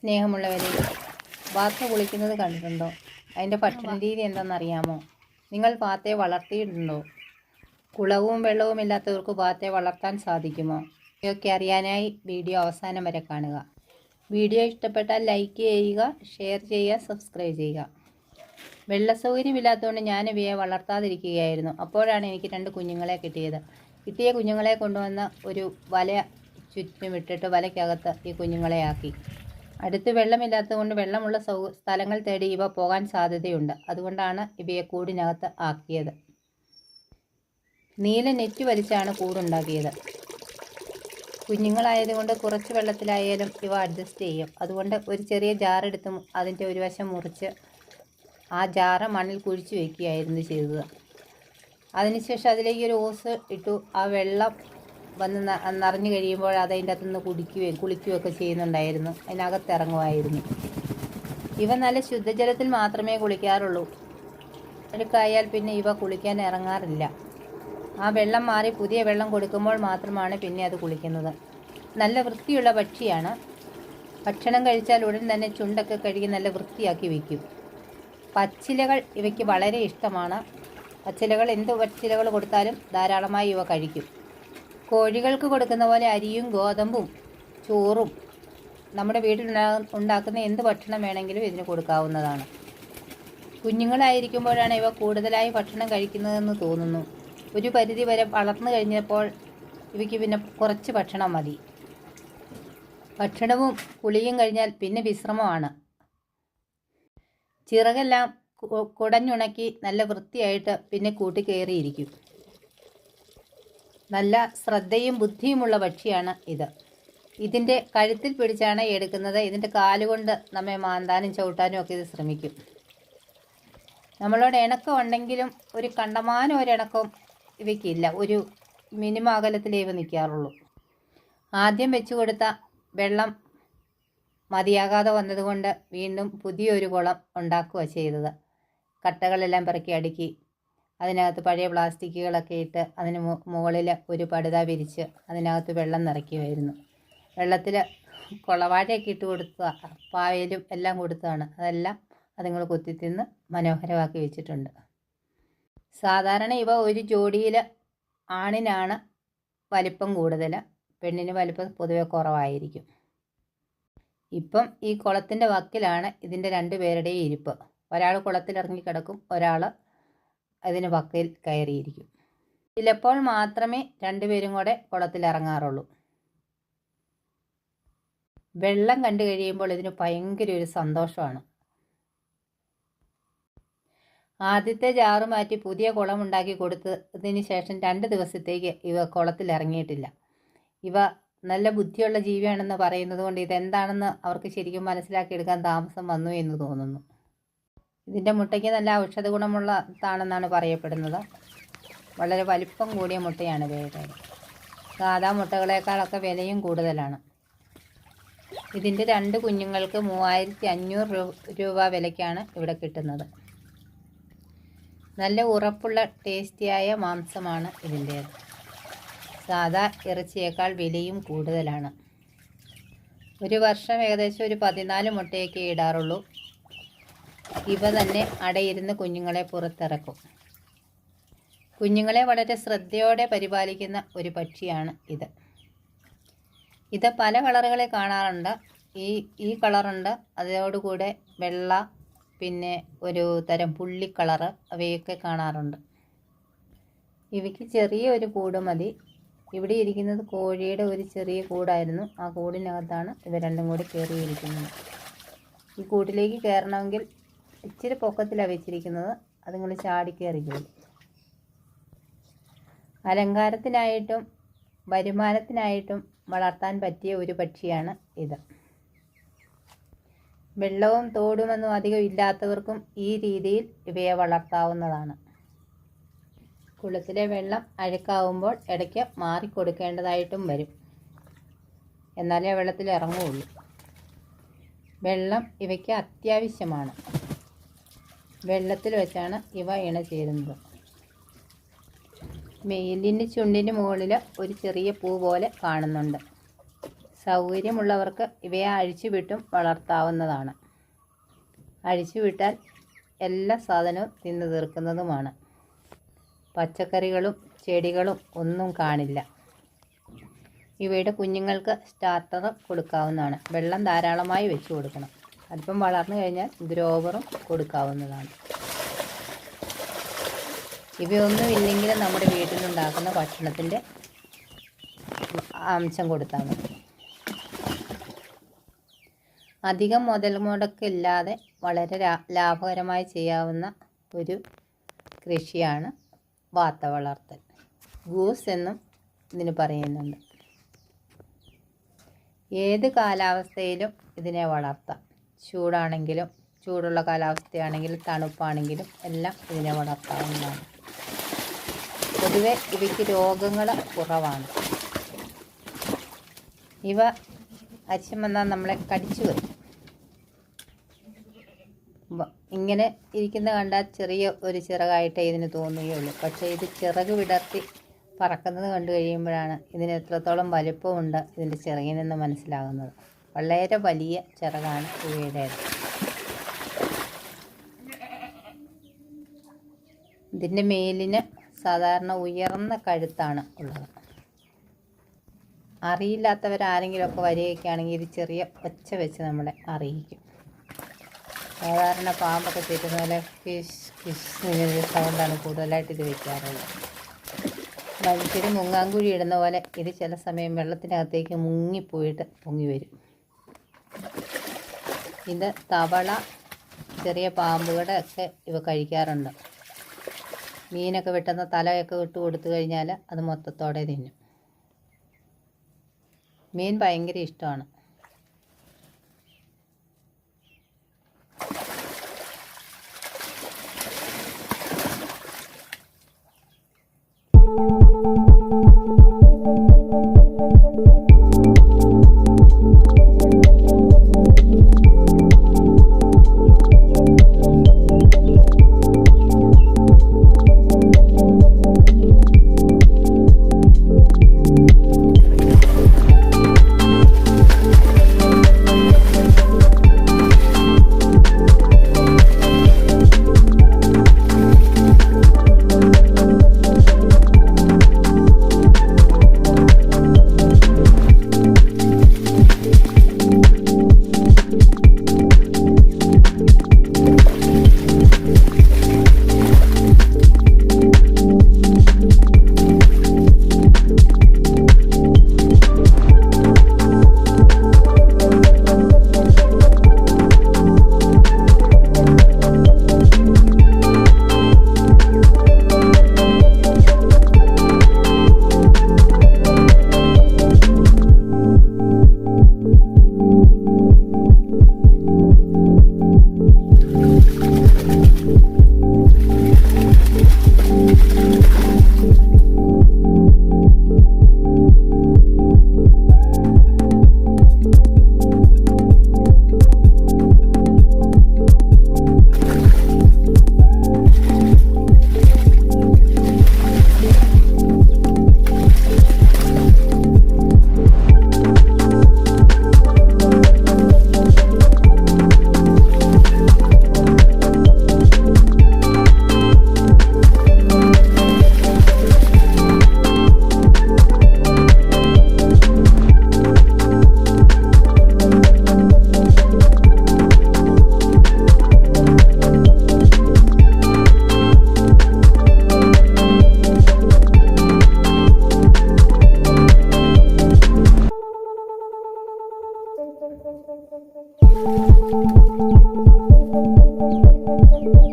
സ്നേഹമുള്ളവരെ, വാത്ത കുളിക്കുന്നത് കണ്ടിട്ടുണ്ടോ? അതിൻ്റെ ഭക്ഷണ രീതി എന്താണെന്നറിയാമോ? നിങ്ങൾ വാത്തയെ വളർത്തിയിട്ടുണ്ടോ? കുളവും വെള്ളവും ഇല്ലാത്തവർക്ക് വാത്തയെ വളർത്താൻ സാധിക്കുമോ? ഇതൊക്കെ അറിയാനായി വീഡിയോ അവസാനം വരെ കാണുക. വീഡിയോ ഇഷ്ടപ്പെട്ടാൽ ലൈക്ക് ചെയ്യുക, ഷെയർ ചെയ്യുക, സബ്സ്ക്രൈബ് ചെയ്യുക. വെള്ള സൗകര്യമില്ലാത്തതുകൊണ്ട് ഞാൻ ഇവയെ വളർത്താതിരിക്കുകയായിരുന്നു. അപ്പോഴാണ് എനിക്ക് 2 കുഞ്ഞുങ്ങളെ കിട്ടിയത്. കിട്ടിയ കുഞ്ഞുങ്ങളെ കൊണ്ടുവന്ന് ഒരു വല ചുറ്റും ഇട്ടിട്ട് വലയ്ക്കകത്ത് ഈ കുഞ്ഞുങ്ങളെ ആക്കി. അടുത്ത് വെള്ളമില്ലാത്തതുകൊണ്ട് വെള്ളമുള്ള സ്ഥലങ്ങൾ തേടി ഇവ പോകാൻ സാധ്യതയുണ്ട്. അതുകൊണ്ടാണ് ഇവയെ കൂടിനകത്ത് ആക്കിയത്. നീല നെറ്റ് വലിച്ചാണ് കൂടുണ്ടാക്കിയത്. കുഞ്ഞുങ്ങളായതുകൊണ്ട് കുറച്ച് വെള്ളത്തിലായാലും ഇവ അഡ്ജസ്റ്റ് ചെയ്യും. അതുകൊണ്ട് ഒരു ചെറിയ ജാറെടുത്ത് അതിൻ്റെ ഒരു വശം മുറിച്ച് ആ ജാറ് മണ്ണിൽ കുഴിച്ച് വയ്ക്കുകയായിരുന്നു ചെയ്തത്. അതിനുശേഷം അതിലേക്ക് ഒരു ഓസ് ഇട്ടു. ആ വെള്ളം വന്ന് നിറഞ്ഞു കഴിയുമ്പോൾ അതതിൻ്റെ അകത്തുനിന്ന് കുളിക്കുകയൊക്കെ ചെയ്യുന്നുണ്ടായിരുന്നു. അതിനകത്ത് ഇറങ്ങുമായിരുന്നു. ഇവ നല്ല ശുദ്ധജലത്തിൽ മാത്രമേ കുളിക്കാറുള്ളൂ. അഴുക്കായാൽ പിന്നെ ഇവ കുളിക്കാൻ ഇറങ്ങാറില്ല. ആ വെള്ളം മാറി പുതിയ വെള്ളം കൊടുക്കുമ്പോൾ മാത്രമാണ് പിന്നെ അത് കുളിക്കുന്നത്. നല്ല വൃത്തിയുള്ള പക്ഷിയാണ്. ഭക്ഷണം കഴിച്ചാൽ ഉടൻ തന്നെ ചുണ്ടൊക്കെ കഴുകി നല്ല വൃത്തിയാക്കി വയ്ക്കും. പച്ചിലകൾ ഇവയ്ക്ക് വളരെ ഇഷ്ടമാണ്. പച്ചിലകൾ എന്ത് പച്ചിലകൾ കൊടുത്താലും ധാരാളമായി ഇവ കഴിക്കും. കോഴികൾക്ക് കൊടുക്കുന്ന പോലെ അരിയും ഗോതമ്പും ചോറും നമ്മുടെ വീട്ടിൽ ഉണ്ടാക്കുന്ന എന്ത് ഭക്ഷണം വേണമെങ്കിലും ഇതിന് കൊടുക്കാവുന്നതാണ്. കുഞ്ഞുങ്ങളായിരിക്കുമ്പോഴാണ് ഇവ കൂടുതലായി ഭക്ഷണം കഴിക്കുന്നതെന്ന് തോന്നുന്നു. ഒരു പരിധി വരെ വളർന്നു കഴിഞ്ഞപ്പോൾ ഇവയ്ക്ക് പിന്നെ കുറച്ച് ഭക്ഷണം മതി. ഭക്ഷണവും കുളിയും കഴിഞ്ഞാൽ പിന്നെ വിശ്രമമാണ്. ചിറകെല്ലാം കുടഞ്ഞുണക്കി നല്ല വൃത്തിയായിട്ട് പിന്നെ കൂട്ടി കയറിയിരിക്കും. നല്ല ശ്രദ്ധയും ബുദ്ധിയുമുള്ള പക്ഷിയാണ് ഇത്. ഇതിൻ്റെ കഴുത്തിൽ പിടിച്ചാണ് എടുക്കുന്നത്. ഇതിൻ്റെ കാലുകൊണ്ട് നമ്മെ മാന്താനും ചവിട്ടാനും ഒക്കെ ഇത് ശ്രമിക്കും. നമ്മളോട് ഇണക്കം ഉണ്ടെങ്കിലും ഒരു കണ്ടമാനം ഒരിണക്കം ഇവയ്ക്കില്ല. ഒരു മിനിമം അകലത്തിലേ ഇവ നിൽക്കാറുള്ളൂ. ആദ്യം വെച്ച് കൊടുത്ത വെള്ളം മതിയാകാതെ വന്നതുകൊണ്ട് വീണ്ടും പുതിയൊരു കുളം ഉണ്ടാക്കുക ചെയ്തത്. കട്ടകളെല്ലാം പെറുക്കി അടുക്കി അതിനകത്ത് പഴയ പ്ലാസ്റ്റിക്കുകളൊക്കെ ഇട്ട് അതിന് മുകളിൽ ഒരു പടുത വിരിച്ച് അതിനകത്ത് വെള്ളം നിറയ്ക്കുമായിരുന്നു. വെള്ളത്തിൽ കുളവാഴയൊക്കെ ഇട്ട് കൊടുത്ത പായലും എല്ലാം കൊടുത്തതാണ്. അതെല്ലാം അതുങ്ങൾ കൊത്തി തിന്ന് മനോഹരമാക്കി വെച്ചിട്ടുണ്ട്. സാധാരണ ഇവ ഒരു ജോഡിയിൽ ആണിനാണ് വലിപ്പം കൂടുതൽ, പെണ്ണിന് വലിപ്പം പൊതുവെ കുറവായിരിക്കും. ഇപ്പം ഈ കുളത്തിൻ്റെ വക്കിലാണ് ഇതിൻ്റെ 2 പേരുടെയും ഇരിപ്പ്. ഒരാൾ കുളത്തിലിറങ്ങി കിടക്കും, ഒരാൾ അതിന് വക്കയിൽ കയറിയിരിക്കും. ചിലപ്പോൾ മാത്രമേ 2 പേരും കൂടെ കുളത്തിലിറങ്ങാറുള്ളൂ. വെള്ളം കണ്ടു കഴിയുമ്പോൾ ഇതിന് ഭയങ്കര ഒരു സന്തോഷമാണ്. ആദ്യത്തെ ജാറ് മാറ്റി പുതിയ കുളം ഉണ്ടാക്കി കൊടുത്തതിന് ശേഷം 2 ദിവസത്തേക്ക് ഇവ കുളത്തിലിറങ്ങിയിട്ടില്ല. ഇവ നല്ല ബുദ്ധിയുള്ള ജീവിയാണെന്ന് പറയുന്നത് കൊണ്ട് ഇതെന്താണെന്ന് അവർക്ക് ശരിക്കും മനസ്സിലാക്കിയെടുക്കാൻ താമസം വന്നു എന്ന് തോന്നുന്നു. ഇതിൻ്റെ മുട്ടയ്ക്ക് നല്ല ഔഷധ ഗുണമുള്ളതാണെന്നാണ് പറയപ്പെടുന്നത്. വളരെ വലിപ്പം കൂടിയ മുട്ടയാണ് ഇവയുടെ. സാധാ മുട്ടകളേക്കാളൊക്കെ വിലയും കൂടുതലാണ്. ഇതിൻ്റെ 2 കുഞ്ഞുങ്ങൾക്ക് 3500 രൂപ വിലയ്ക്കാണ് ഇവിടെ കിട്ടുന്നത്. നല്ല ഉറപ്പുള്ള ടേസ്റ്റിയായ മാംസമാണ് ഇതിൻ്റേത്. സാധാ ഇറച്ചിയേക്കാൾ വിലയും കൂടുതലാണ്. ഒരു വർഷം ഏകദേശം ഒരു 14 മുട്ടയൊക്കെ ഇടാറുള്ളൂ. ഇവ തന്നെ അടയിരുന്ന് കുഞ്ഞുങ്ങളെ പുറത്തിറക്കും. കുഞ്ഞുങ്ങളെ വളരെ ശ്രദ്ധയോടെ പരിപാലിക്കുന്ന ഒരു പക്ഷിയാണ് ഇത്. ഇത് പല കളറുകളെ കാണാറുണ്ട്. ഈ കളറുണ്ട്, അതോടുകൂടെ വെള്ള, പിന്നെ ഒരു തരം പുള്ളി കളറ്, അവയൊക്കെ കാണാറുണ്ട്. ഇവയ്ക്ക് ചെറിയ ഒരു കൂട് മതി. ഇവിടെ ഇരിക്കുന്നത് കോഴിയുടെ ഒരു ചെറിയ കൂടായിരുന്നു. ആ കൂടിനകത്താണ് ഇവ 2 കൂടി കയറിയിരിക്കുന്നത്. ഈ കൂട്ടിലേക്ക് കയറണമെങ്കിൽ ഇച്ചിരി പൊക്കത്തിലാണ് വെച്ചിരിക്കുന്നത്. അതുങ്ങൾ ചാടിക്കയറിക്കോളും. അലങ്കാരത്തിനായിട്ടും വരുമാനത്തിനായിട്ടും വളർത്താൻ പറ്റിയ ഒരു പക്ഷിയാണ് ഇത്. വെള്ളവും തോടുമൊന്നും അധികം ഇല്ലാത്തവർക്കും ഈ രീതിയിൽ ഇവയെ വളർത്താവുന്നതാണ്. കുളത്തിലെ വെള്ളം അഴുക്കാവുമ്പോൾ ഇടയ്ക്ക് മാറിക്കൊടുക്കേണ്ടതായിട്ടും വരും. എന്നാലേ വെള്ളത്തിൽ ഇറങ്ങുകയുള്ളൂ. വെള്ളം ഇവയ്ക്ക് അത്യാവശ്യമാണ്. വെള്ളത്തിൽ വെച്ചാണ് ഇവ ഇണ ചേരുന്നത്. മെയിലിൻ്റെ ചുണ്ടിന് മുകളിൽ ഒരു ചെറിയ പൂ പോലെ കാണുന്നുണ്ട്. സൗകര്യമുള്ളവർക്ക് ഇവയെ അഴിച്ചുവിട്ടും വളർത്താവുന്നതാണ്. അഴിച്ചുവിട്ടാൽ എല്ലാ സാധനവും തിന്നു തീർക്കുന്നതുമാണ്. പച്ചക്കറികളും ചെടികളും ഒന്നും കാണില്ല. ഇവയുടെ കുഞ്ഞുങ്ങൾക്ക് സ്റ്റാർട്ടർ കൊടുക്കാവുന്നതാണ്. വെള്ളം ധാരാളമായി വെച്ച് കൊടുക്കണം. അല്പം വളർന്നു കഴിഞ്ഞാൽ ഗ്രോവറും കൊടുക്കാവുന്നതാണ്. ഇവയൊന്നും ഇല്ലെങ്കിലും നമ്മുടെ വീട്ടിലുണ്ടാക്കുന്ന ഭക്ഷണത്തിൻ്റെ അംശം കൊടുത്താൽ മതി. അധികം മുതൽ മുടക്കില്ലാതെ വളരെ ലാഭകരമായി ചെയ്യാവുന്ന ഒരു കൃഷിയാണ് വാത്ത വളർത്തൽ. ഗൂസ് എന്നും ഇതിന് പറയുന്നുണ്ട്. ഏത് കാലാവസ്ഥയിലും ഇതിനെ വളർത്താം. ചൂടാണെങ്കിലും ചൂടുള്ള കാലാവസ്ഥയാണെങ്കിലും തണുപ്പാണെങ്കിലും എല്ലാം ഇതിനെ വളർത്താവുന്നതാണ്. പൊതുവെ ഇവയ്ക്ക് രോഗങ്ങൾ കുറവാണ്. ഇവ അരിശം വന്നാൽ നമ്മളെ കടിച്ചു വരും. ഇങ്ങനെ ഇരിക്കുന്ന കണ്ടാൽ ചെറിയ ഒരു ചിറകായിട്ടേ ഇതിന് തോന്നുകയുള്ളൂ. പക്ഷേ ഇത് ചിറക് വിടർത്തി പറക്കുന്നത് കണ്ടു കഴിയുമ്പോഴാണ് ഇതിന് എത്രത്തോളം വലുപ്പമുണ്ട് ഇതിൻ്റെ ചിറകിൽ നിന്ന് മനസ്സിലാകുന്നത്. വളരെ വലിയ ചിറകാണ് ഇവയുടേത്. ഇതിൻ്റെ മേലിന് സാധാരണ ഉയർന്ന കഴുത്താണ് ഉള്ളത്. അറിയില്ലാത്തവരാരെങ്കിലുമൊക്കെ വരികയൊക്കെയാണെങ്കിൽ ഇത് ചെറിയ ഒച്ച വെച്ച് നമ്മളെ അറിയിക്കും. സാധാരണ പാമ്പൊക്കെ ചുറ്റുന്ന പോലെ ഫിഷ് ഫിഷ് സൗണ്ടാണ് കൂടുതലായിട്ട് ഇത് വയ്ക്കാറുള്ളത്. മനുഷ്യർ മുങ്ങാങ്കുഴി ഇടുന്ന പോലെ ഇത് ചില സമയം വെള്ളത്തിനകത്തേക്ക് മുങ്ങിപ്പോയിട്ട് പൊങ്ങി വരും. ഇത് തവള, ചെറിയ പാമ്പുകളുടെ ഒക്കെ ഇവ കഴിക്കാറുണ്ട്. മീനൊക്കെ വെട്ടുന്ന തലയൊക്കെ ഇട്ട് കൊടുത്തു കഴിഞ്ഞാൽ അത് മൊത്തത്തോടെ തിന്നും. മീൻ ഭയങ്കര ഇഷ്ടമാണ്. Thank you.